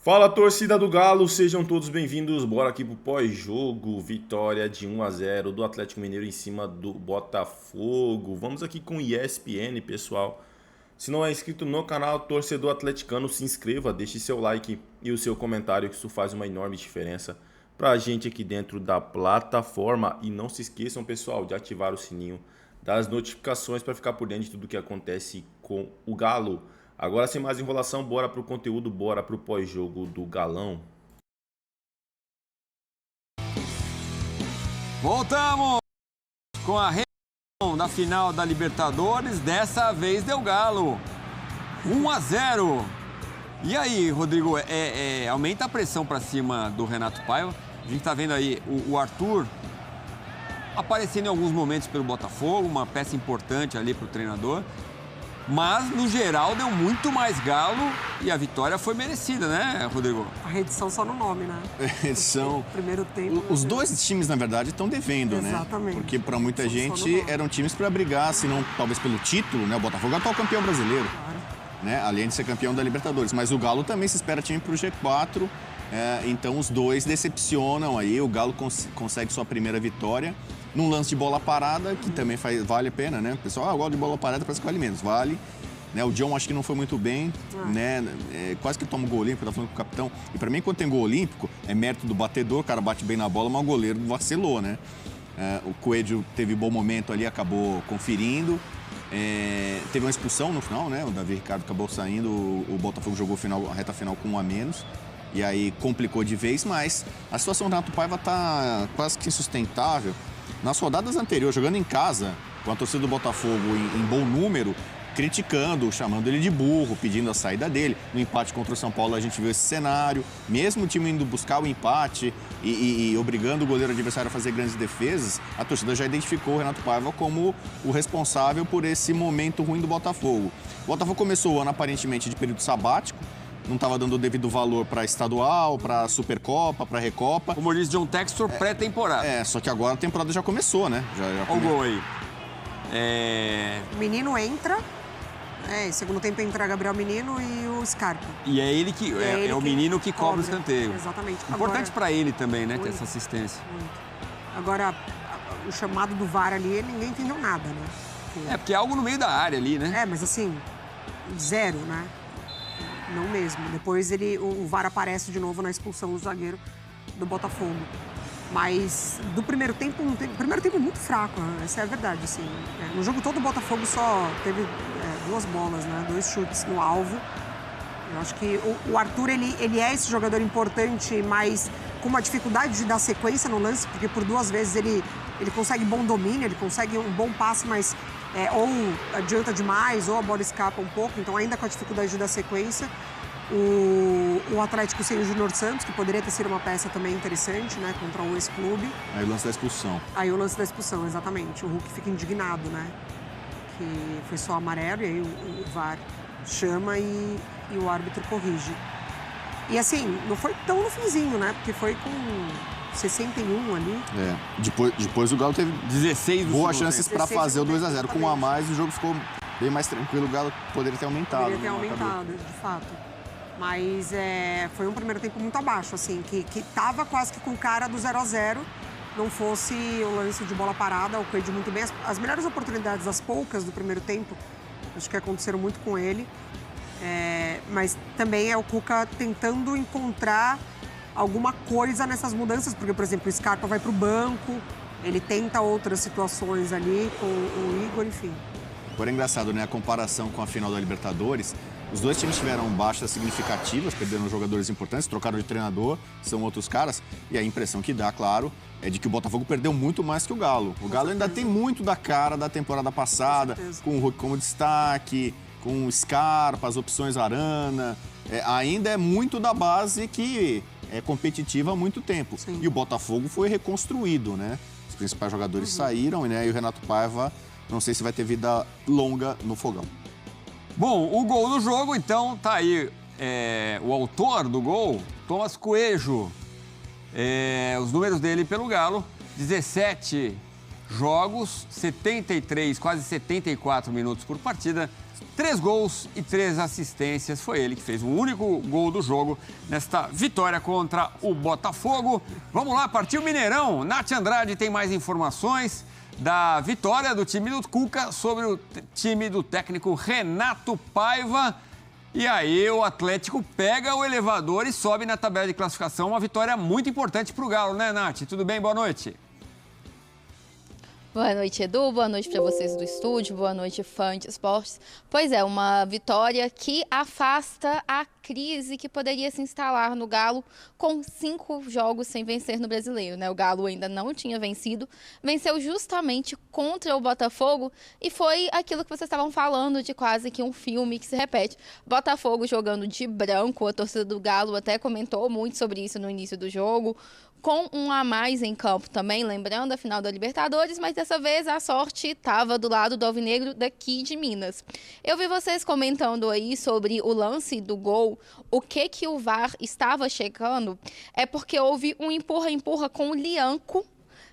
Fala, torcida do Galo, sejam todos bem-vindos. Bora aqui pro pós-jogo, vitória de 1-0 do Atlético Mineiro em cima do Botafogo. Vamos aqui com ESPN, pessoal. Se não é inscrito no canal Torcedor Atleticano, se inscreva, deixe seu like e o seu comentário, que isso faz uma enorme diferença pra gente aqui dentro da plataforma. E não se esqueçam, pessoal, de ativar o sininho das notificações para ficar por dentro de tudo que acontece com o Galo. Agora, sem mais enrolação, bora pro conteúdo, bora pro pós-jogo do Galão. Voltamos com a reação na final da Libertadores. Dessa vez deu Galo. 1-0. E aí, Rodrigo, aumenta a pressão para cima do Renato Paiva. A gente tá vendo aí o Arthur aparecendo em alguns momentos pelo Botafogo, uma peça importante ali pro treinador. Mas, no geral, deu muito mais Galo e a vitória foi merecida, né, Rodrigo? A reedição só no nome, né? Reedição. Primeiro tempo. Os dois times, na verdade, estão devendo, né? Exatamente. Porque para muita gente eram times para brigar, se não talvez pelo título, né? O Botafogo é o atual campeão brasileiro, né? Além de ser campeão da Libertadores. Mas o Galo também se espera time pro G4. Então os dois decepcionam aí. O Galo consegue sua primeira vitória num lance de bola parada, que também vale a pena, né? O pessoal, gosta de bola parada, parece que vale menos. Vale. Né? O John acho que não foi muito bem, né? Quase que toma um gol olímpico, tá falando com o capitão. E para mim, quando tem gol olímpico, é mérito do batedor, o cara bate bem na bola, mas o goleiro vacilou, né? O Coelho teve bom momento ali, acabou conferindo. Teve uma expulsão no final, né? O Davi Ricardo acabou saindo, o Botafogo jogou a reta final com um a menos. E aí complicou de vez, mas a situação do Renato Paiva tá quase que insustentável. Nas rodadas anteriores, jogando em casa, com a torcida do Botafogo em bom número, criticando, chamando ele de burro, pedindo a saída dele. No empate contra o São Paulo, a gente viu esse cenário. Mesmo o time indo buscar o empate e obrigando o goleiro adversário a fazer grandes defesas, a torcida já identificou o Renato Paiva como o responsável por esse momento ruim do Botafogo. O Botafogo começou o ano aparentemente de período sabático, não estava dando o devido valor para estadual, para Supercopa, para Recopa. Como diz John Textor, pré-temporada. Só que agora a temporada já começou, né? Olha o gol aí. O Menino entra, segundo tempo entra Gabriel Menino e o Scarpa. E é ele que o menino que cobra o escanteio. Exatamente. Importante para ele também, né, ter Muito. essa assistência. Muito. Agora, o chamado do VAR ali, ninguém entendeu nada, né? Porque é algo no meio da área ali, né? Mas assim, zero, né? Não mesmo. Depois o VAR aparece de novo na expulsão do zagueiro do Botafogo. Mas do primeiro tempo muito fraco, né? Essa é a verdade, assim. No jogo todo o Botafogo só teve duas bolas, né? 2 chutes no alvo. Eu acho que o Arthur, ele é esse jogador importante, mas com uma dificuldade de dar sequência no lance, porque por 2 vezes ele consegue bom domínio, ele consegue um bom passe, mas ou adianta demais, ou a bola escapa um pouco, então ainda com a dificuldade de dar sequência. O Atlético sem o Júnior Santos, que poderia ter sido uma peça também interessante, né, contra o ex-clube. Aí o lance da expulsão. Aí o lance da expulsão, exatamente. O Hulk fica indignado, né, que foi só amarelo, e aí o VAR chama e o árbitro corrige. E assim, não foi tão no finzinho, né, porque foi com 61 ali. Depois o Galo teve 16 boas chances para 16 fazer o 2-0. Com 1 a exatamente. mais, o jogo ficou bem mais tranquilo. O Galo poderia ter aumentado. Poderia ter né? aumentado, de fato. Mas foi um primeiro tempo muito abaixo, assim, que tava quase que com cara do 0-0, não fosse o lance de bola parada, o Coelho muito bem. As melhores oportunidades, as poucas do primeiro tempo, acho que aconteceram muito com ele. Mas também é o Cuca tentando encontrar alguma coisa nessas mudanças, porque, por exemplo, o Scarpa vai para o banco, ele tenta outras situações ali com o Igor, enfim. Agora é engraçado, né? A comparação com a final da Libertadores. Os dois times tiveram baixas significativas, perderam jogadores importantes, trocaram de treinador, são outros caras. E a impressão que dá, claro, é de que o Botafogo perdeu muito mais que o Galo. O Galo ainda tem muito da cara da temporada passada, com o Hulk como destaque, com o Scarpa, as opções Arana. Ainda é muito da base que é competitiva há muito tempo. Sim. E o Botafogo foi reconstruído, né? Os principais jogadores saíram, né? E o Renato Paiva, não sei se vai ter vida longa no fogão. Bom, o gol do jogo, então, tá aí o autor do gol, Thomas Coelho. Os números dele pelo Galo, 17 jogos, 73, quase 74 minutos por partida, 3 gols e 3 assistências. Foi ele que fez o único gol do jogo nesta vitória contra o Botafogo. Vamos lá, partiu Mineirão. Nath Andrade tem mais informações da vitória do time do Cuca sobre o time do técnico Renato Paiva. E aí o Atlético pega o elevador e sobe na tabela de classificação. Uma vitória muito importante para o Galo, né, Nath? Tudo bem? Boa noite. Boa noite, Edu. Boa noite para vocês do estúdio. Boa noite, fã de esportes. Pois é, uma vitória que afasta a crise que poderia se instalar no Galo com 5 jogos sem vencer no Brasileiro, né? O Galo ainda não tinha vencido, venceu justamente contra o Botafogo e foi aquilo que vocês estavam falando de quase que um filme que se repete. Botafogo jogando de branco, a torcida do Galo até comentou muito sobre isso no início do jogo, com um a mais em campo também, lembrando a final da Libertadores, mas dessa vez a sorte estava do lado do Alvinegro daqui de Minas. Eu vi vocês comentando aí sobre o lance do gol, o que o VAR estava checando, é porque houve um empurra-empurra com o Lianco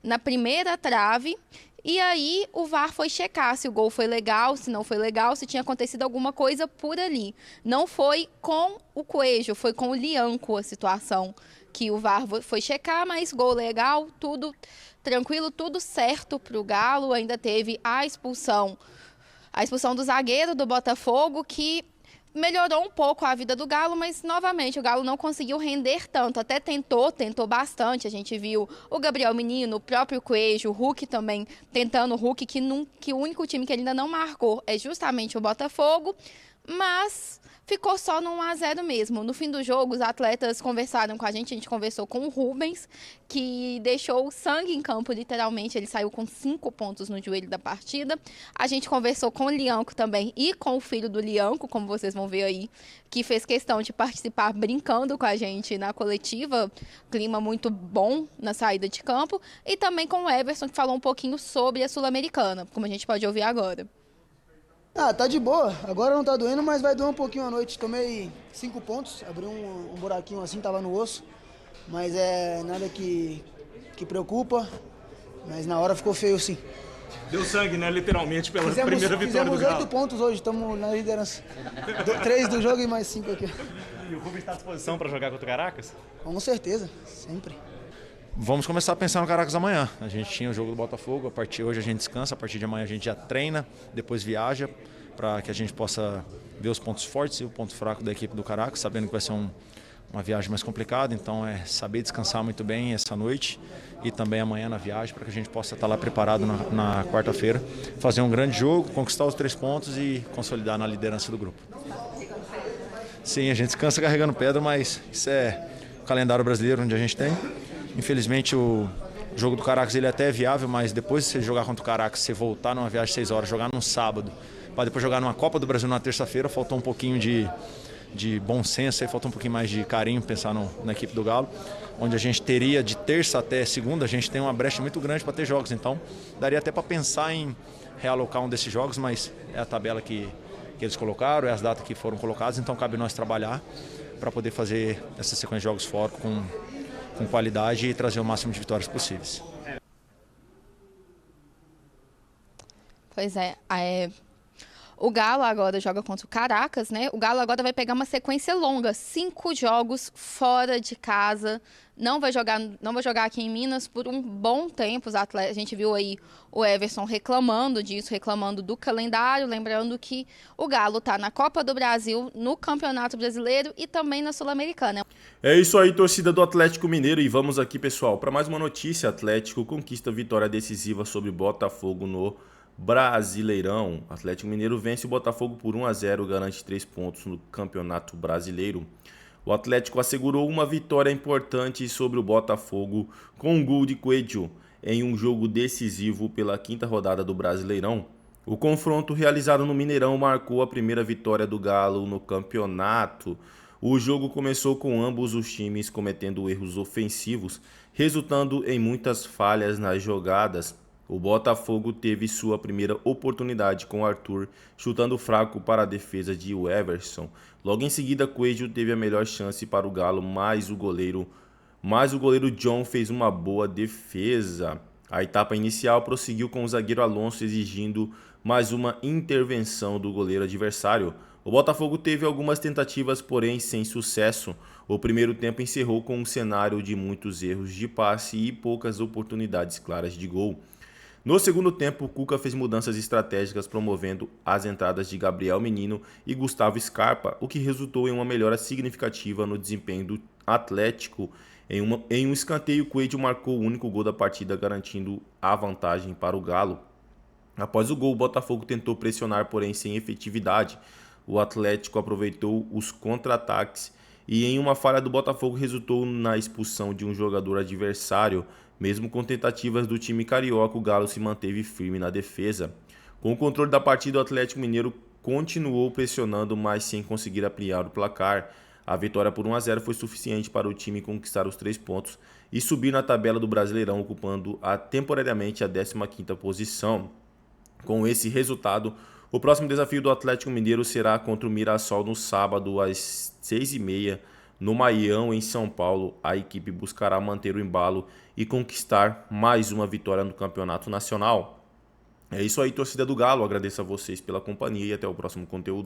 na primeira trave, e aí o VAR foi checar se o gol foi legal, se não foi legal, se tinha acontecido alguma coisa por ali. Não foi com o Coelho, foi com o Lianco a situação que o VAR foi checar, mas gol legal, tudo tranquilo, tudo certo para o Galo. Ainda teve a expulsão do zagueiro do Botafogo, que melhorou um pouco a vida do Galo, mas novamente o Galo não conseguiu render tanto, até tentou bastante. A gente viu o Gabriel Menino, o próprio Coelho, o Hulk também tentando. O Hulk, que o único time que ele ainda não marcou é justamente o Botafogo, mas ficou só no 1-0 mesmo. No fim do jogo, os atletas conversaram com a gente conversou com o Rubens, que deixou o sangue em campo, literalmente. Ele saiu com 5 pontos no joelho da partida. A gente conversou com o Lianco também e com o filho do Lianco, como vocês vão ver aí, que fez questão de participar brincando com a gente na coletiva. Clima muito bom na saída de campo. E também com o Everson, que falou um pouquinho sobre a Sul-Americana, como a gente pode ouvir agora. Ah, tá de boa. Agora não tá doendo, mas vai doer um pouquinho à noite. Tomei 5 pontos, abri um buraquinho assim, tava no osso. Mas é nada que preocupa, mas na hora ficou feio sim. Deu sangue, né? Literalmente, pela primeira vitória do Galo. Fizemos 8 pontos hoje, estamos na liderança. 3 do jogo e mais 5 aqui. E o Rubens está à disposição para jogar contra o Caracas? Com certeza, sempre. Vamos começar a pensar no Caracas amanhã. A gente tinha o jogo do Botafogo, a partir de hoje a gente descansa, a partir de amanhã a gente já treina, depois viaja, para que a gente possa ver os pontos fortes e o ponto fraco da equipe do Caracas, sabendo que vai ser uma viagem mais complicada, então é saber descansar muito bem essa noite e também amanhã na viagem, para que a gente possa estar lá preparado na quarta-feira, fazer um grande jogo, conquistar os 3 pontos e consolidar na liderança do grupo. Sim, a gente descansa carregando pedra, mas isso é o calendário brasileiro onde a gente tem. Infelizmente o jogo do Caracas ele até é viável, mas depois de você jogar contra o Caracas, você voltar numa viagem de 6 horas, jogar num sábado, para depois jogar numa Copa do Brasil na terça-feira, faltou um pouquinho de bom senso, aí faltou um pouquinho mais de carinho pensar na equipe do Galo, onde a gente teria de terça até segunda, a gente tem uma brecha muito grande para ter jogos, então daria até para pensar em realocar um desses jogos, mas é a tabela que eles colocaram, é as datas que foram colocadas, então cabe nós trabalhar para poder fazer essa sequência de jogos fora com qualidade e trazer o máximo de vitórias possíveis. Pois é, o Galo agora joga contra o Caracas, né? O Galo agora vai pegar uma sequência longa, 5 jogos fora de casa. Não vai jogar aqui em Minas por um bom tempo. Os atletas, a gente viu aí o Everson reclamando disso, reclamando do calendário, lembrando que o Galo está na Copa do Brasil, no Campeonato Brasileiro e também na Sul-Americana. É isso aí, torcida do Atlético Mineiro, e vamos aqui, pessoal, para mais uma notícia. Atlético conquista vitória decisiva sobre Botafogo no Brasileirão. Atlético Mineiro vence o Botafogo por 1-0, garante 3 pontos no Campeonato Brasileiro. O Atlético assegurou uma vitória importante sobre o Botafogo com um gol de Coelho em um jogo decisivo pela 5ª rodada do Brasileirão. O confronto realizado no Mineirão marcou a primeira vitória do Galo no campeonato. O jogo começou com ambos os times cometendo erros ofensivos, resultando em muitas falhas nas jogadas. O Botafogo teve sua primeira oportunidade com Arthur, chutando fraco para a defesa de Everson. Logo em seguida, Coelho teve a melhor chance para o Galo, mas o goleiro John fez uma boa defesa. A etapa inicial prosseguiu com o zagueiro Alonso exigindo mais uma intervenção do goleiro adversário. O Botafogo teve algumas tentativas, porém sem sucesso. O primeiro tempo encerrou com um cenário de muitos erros de passe e poucas oportunidades claras de gol. No segundo tempo, o Cuca fez mudanças estratégicas promovendo as entradas de Gabriel Menino e Gustavo Scarpa, o que resultou em uma melhora significativa no desempenho do Atlético. Em um escanteio, Coelho marcou o único gol da partida, garantindo a vantagem para o Galo. Após o gol, o Botafogo tentou pressionar, porém sem efetividade. O Atlético aproveitou os contra-ataques e em uma falha do Botafogo resultou na expulsão de um jogador adversário. Mesmo com tentativas do time carioca, o Galo se manteve firme na defesa. Com o controle da partida, o Atlético Mineiro continuou pressionando, mas sem conseguir ampliar o placar. A vitória por 1-0 foi suficiente para o time conquistar os 3 pontos e subir na tabela do Brasileirão, ocupando temporariamente a 15ª posição. Com esse resultado, o próximo desafio do Atlético Mineiro será contra o Mirassol no sábado às 6h30, no Maião, em São Paulo. A equipe buscará manter o embalo e conquistar mais uma vitória no Campeonato Nacional. É isso aí, torcida do Galo. Agradeço a vocês pela companhia e até o próximo conteúdo.